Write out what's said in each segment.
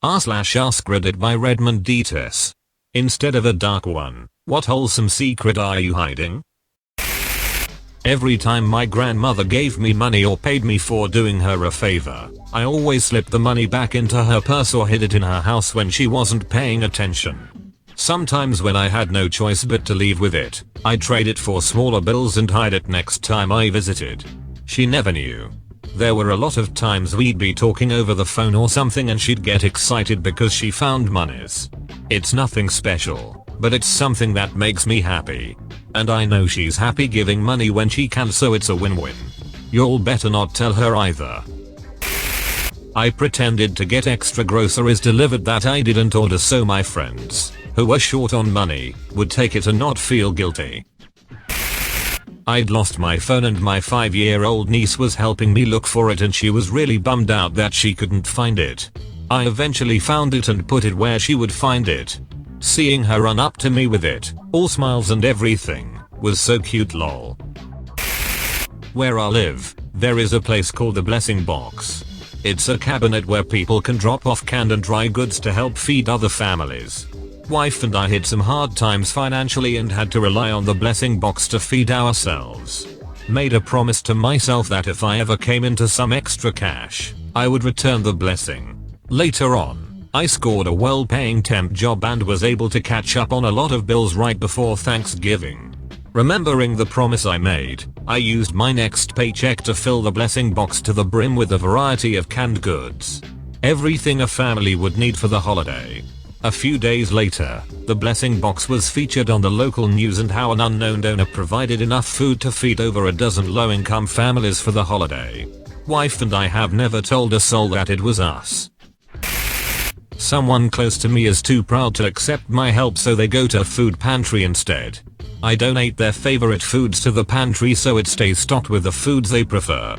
r/ask Reddit by Redmond Dts. Instead of a dark one, what wholesome secret are you hiding? Every time my grandmother gave me money or paid me for doing her a favor, I always slipped the money back into her purse or hid it in her house when she wasn't paying attention. Sometimes when I had no choice but to leave with it, I'd trade it for smaller bills and hide it next time I visited. She never knew. There were a lot of times we'd be talking over the phone or something and she'd get excited because she found monies. It's nothing special, but it's something that makes me happy. And I know she's happy giving money when she can, so it's a win-win. You'll better not tell her either. I pretended to get extra groceries delivered that I didn't order so my friends, who were short on money, would take it and not feel guilty. I'd lost my phone and my 5-year-old niece was helping me look for it and she was really bummed out that she couldn't find it. I eventually found it and put it where she would find it. Seeing her run up to me with it, all smiles and everything, was so cute lol. Where I live, there is a place called the Blessing Box. It's a cabinet where people can drop off canned and dry goods to help feed other families. Wife and I hit some hard times financially and had to rely on the Blessing Box to feed ourselves. Made a promise to myself that if I ever came into some extra cash, I would return the blessing. Later on, I scored a well-paying temp job and was able to catch up on a lot of bills right before Thanksgiving. Remembering the promise I made, I used my next paycheck to fill the Blessing Box to the brim with a variety of canned goods. Everything a family would need for the holiday. A few days later, the Blessing Box was featured on the local news and how an unknown donor provided enough food to feed over a dozen low-income families for the holiday. Wife and I have never told a soul that it was us. Someone close to me is too proud to accept my help, so they go to a food pantry instead. I donate their favorite foods to the pantry so it stays stocked with the foods they prefer.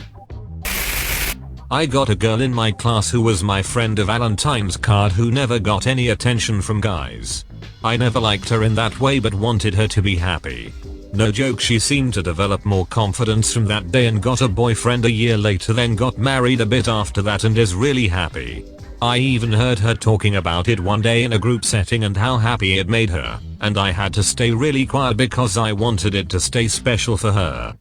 I got a girl in my class who was my friend of Valentine's card who never got any attention from guys. I never liked her in that way but wanted her to be happy. No joke, she seemed to develop more confidence from that day and got a boyfriend a year later, then got married a bit after that and is really happy. I even heard her talking about it one day in a group setting and how happy it made her, and I had to stay really quiet because I wanted it to stay special for her.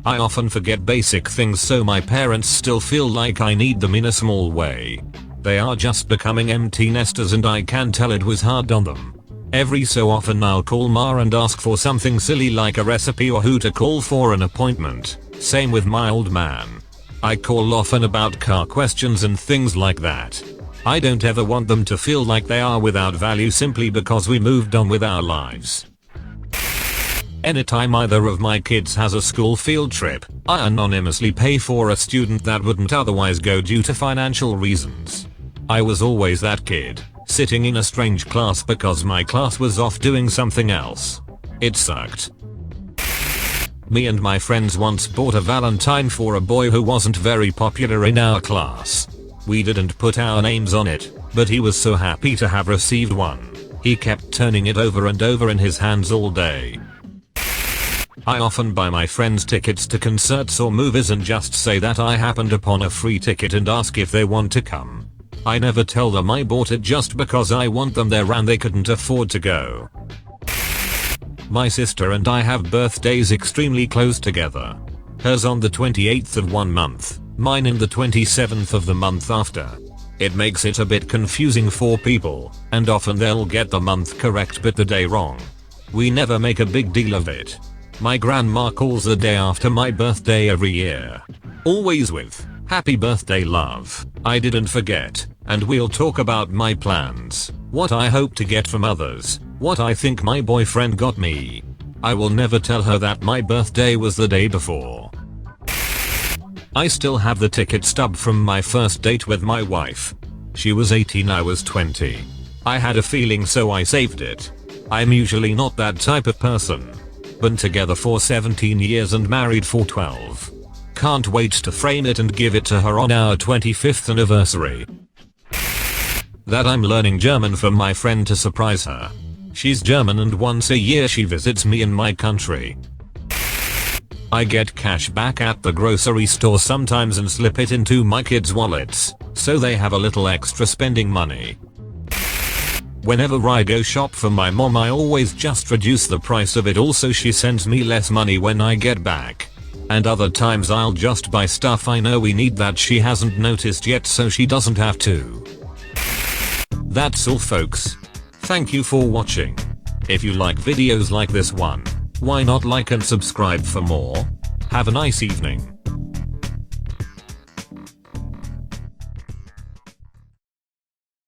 I often forget basic things, so my parents still feel like I need them in a small way. They are just becoming empty nesters and I can tell it was hard on them. Every so often I'll call Ma and ask for something silly like a recipe or who to call for an appointment. Same with my old man. I call often about car questions and things like that. I don't ever want them to feel like they are without value simply because we moved on with our lives. Anytime either of my kids has a school field trip, I anonymously pay for a student that wouldn't otherwise go due to financial reasons. I was always that kid, sitting in a strange class because my class was off doing something else. It sucked. Me and my friends once bought a Valentine for a boy who wasn't very popular in our class. We didn't put our names on it, but he was so happy to have received one. He kept turning it over and over in his hands all day. I often buy my friends tickets to concerts or movies and just say that I happened upon a free ticket and ask if they want to come. I never tell them I bought it just because I want them there and they couldn't afford to go. My sister and I have birthdays extremely close together. Hers on the 28th of one month, mine in the 27th of the month after. It makes it a bit confusing for people, and often they'll get the month correct but the day wrong. We never make a big deal of it. My grandma calls the day after my birthday every year. Always with, "Happy birthday, love, I didn't forget," and we'll talk about my plans, what I hope to get from others, what I think my boyfriend got me. I will never tell her that my birthday was the day before. I still have the ticket stub from my first date with my wife. She was 18, I was 20. I had a feeling so I saved it. I'm usually not that type of person. Been together for 17 years and married for 12. Can't wait to frame it and give it to her on our 25th anniversary. That I'm learning German from my friend to surprise her. She's German and once a year she visits me in my country. I get cash back at the grocery store sometimes and slip it into my kids' wallets, so they have a little extra spending money. Whenever I go shop for my mom, I always just reduce the price of it all so she sends me less money when I get back. And other times I'll just buy stuff I know we need that she hasn't noticed yet so she doesn't have to. That's all folks. Thank you for watching. If you like videos like this one, why not like and subscribe for more? Have a nice evening.